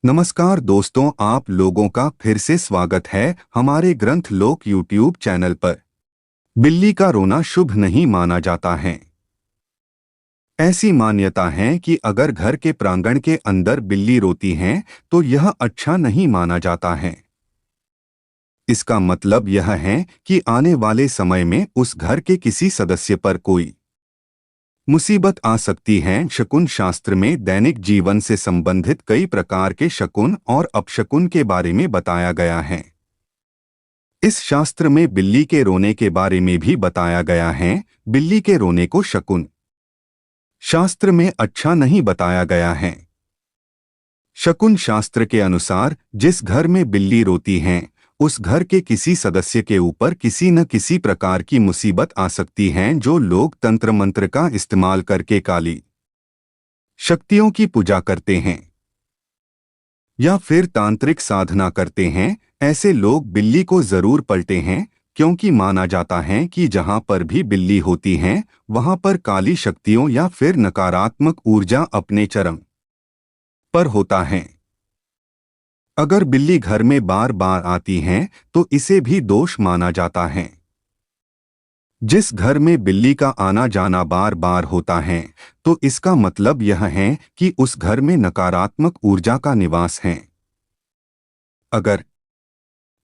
नमस्कार दोस्तों, आप लोगों का फिर से स्वागत है हमारे ग्रंथ लोक यूट्यूब चैनल पर। बिल्ली का रोना शुभ नहीं माना जाता है। ऐसी मान्यता है कि अगर घर के प्रांगण के अंदर बिल्ली रोती है तो यह अच्छा नहीं माना जाता है। इसका मतलब यह है कि आने वाले समय में उस घर के किसी सदस्य पर कोई मुसीबत आ सकती है। शकुन शास्त्र में दैनिक जीवन से संबंधित कई प्रकार के शकुन और अपशकुन के बारे में बताया गया है। इस शास्त्र में बिल्ली के रोने के बारे में भी बताया गया है। बिल्ली के रोने को शकुन शास्त्र में अच्छा नहीं बताया गया है। शकुन शास्त्र के अनुसार जिस घर में बिल्ली रोती है उस घर के किसी सदस्य के ऊपर किसी न किसी प्रकार की मुसीबत आ सकती है। जो लोग तंत्र मंत्र का इस्तेमाल करके काली शक्तियों की पूजा करते हैं या फिर तांत्रिक साधना करते हैं, ऐसे लोग बिल्ली को जरूर पलटे हैं, क्योंकि माना जाता है कि जहां पर भी बिल्ली होती है वहां पर काली शक्तियों या फिर नकारात्मक ऊर्जा अपने चरम पर होता है। अगर बिल्ली घर में बार बार आती है तो इसे भी दोष माना जाता है। जिस घर में बिल्ली का आना जाना बार बार होता है तो इसका मतलब यह है कि उस घर में नकारात्मक ऊर्जा का निवास है। अगर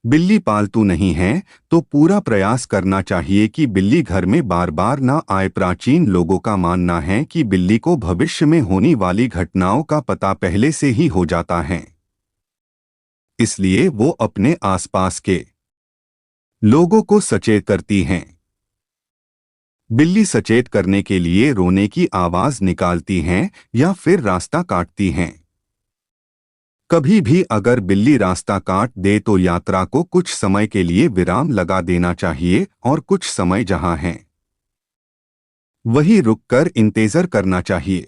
बिल्ली पालतू नहीं है तो पूरा प्रयास करना चाहिए कि बिल्ली घर में बार बार ना आए। प्राचीन लोगों का मानना है कि बिल्ली को भविष्य में होने वाली घटनाओं का पता पहले से ही हो जाता है, इसलिए वो अपने आसपास के लोगों को सचेत करती हैं। बिल्ली सचेत करने के लिए रोने की आवाज निकालती हैं या फिर रास्ता काटती हैं। कभी भी अगर बिल्ली रास्ता काट दे तो यात्रा को कुछ समय के लिए विराम लगा देना चाहिए और कुछ समय जहां है वहीं रुककर इंतजार करना चाहिए।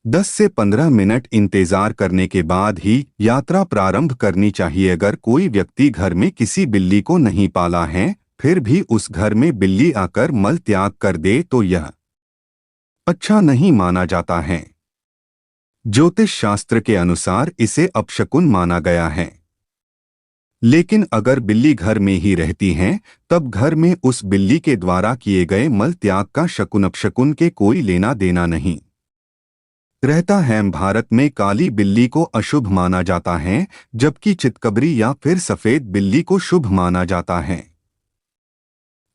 10 से 15 मिनट इंतजार करने के बाद ही यात्रा प्रारंभ करनी चाहिए। अगर कोई व्यक्ति घर में किसी बिल्ली को नहीं पाला है फिर भी उस घर में बिल्ली आकर मल त्याग कर दे तो यह अच्छा नहीं माना जाता है। ज्योतिष शास्त्र के अनुसार इसे अपशकुन माना गया है। लेकिन अगर बिल्ली घर में ही रहती है तब घर में उस बिल्ली के द्वारा किए गए मल त्याग का शकुन अपशकुन के कोई लेना देना नहीं रहता है। भारत में काली बिल्ली को अशुभ माना जाता है जबकि चितकबरी या फिर सफेद बिल्ली को शुभ माना जाता है।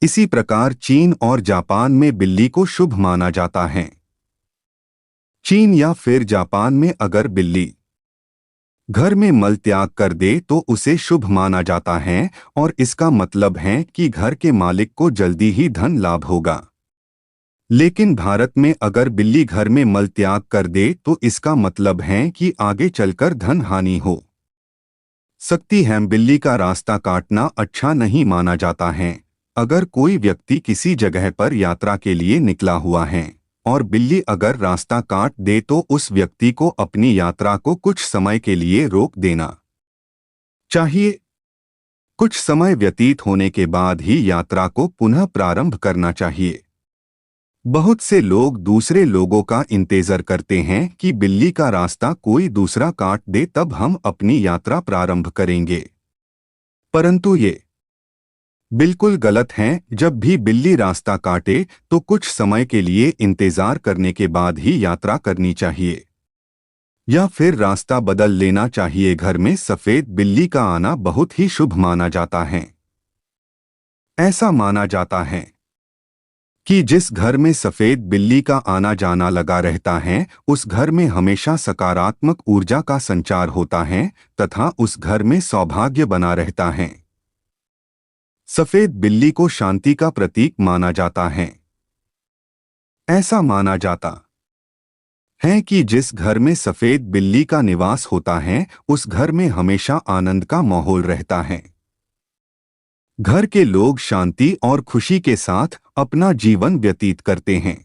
इसी प्रकार चीन और जापान में बिल्ली को शुभ माना जाता है। चीन या फिर जापान में अगर बिल्ली घर में मल त्याग कर दे तो उसे शुभ माना जाता है और इसका मतलब है कि घर के मालिक को जल्दी ही धन लाभ होगा। लेकिन भारत में अगर बिल्ली घर में मल त्याग कर दे तो इसका मतलब है कि आगे चलकर धन हानि हो सकती है। बिल्ली का रास्ता काटना अच्छा नहीं माना जाता है। अगर कोई व्यक्ति किसी जगह पर यात्रा के लिए निकला हुआ है और बिल्ली अगर रास्ता काट दे तो उस व्यक्ति को अपनी यात्रा को कुछ समय के लिए रोक देना चाहिए। कुछ समय व्यतीत होने के बाद ही यात्रा को पुनः प्रारंभ करना चाहिए। बहुत से लोग दूसरे लोगों का इंतजार करते हैं कि बिल्ली का रास्ता कोई दूसरा काट दे तब हम अपनी यात्रा प्रारंभ करेंगे, परंतु ये बिल्कुल गलत है। जब भी बिल्ली रास्ता काटे तो कुछ समय के लिए इंतजार करने के बाद ही यात्रा करनी चाहिए या फिर रास्ता बदल लेना चाहिए। घर में सफेद बिल्ली का आना बहुत ही शुभ माना जाता है। ऐसा माना जाता है कि जिस घर में सफेद बिल्ली का आना जाना लगा रहता है उस घर में हमेशा सकारात्मक ऊर्जा का संचार होता है तथा उस घर में सौभाग्य बना रहता है। सफेद बिल्ली को शांति का प्रतीक माना जाता है। ऐसा माना जाता है कि जिस घर में सफेद बिल्ली का निवास होता है उस घर में हमेशा आनंद का माहौल रहता है। घर के लोग शांति और खुशी के साथ अपना जीवन व्यतीत करते हैं।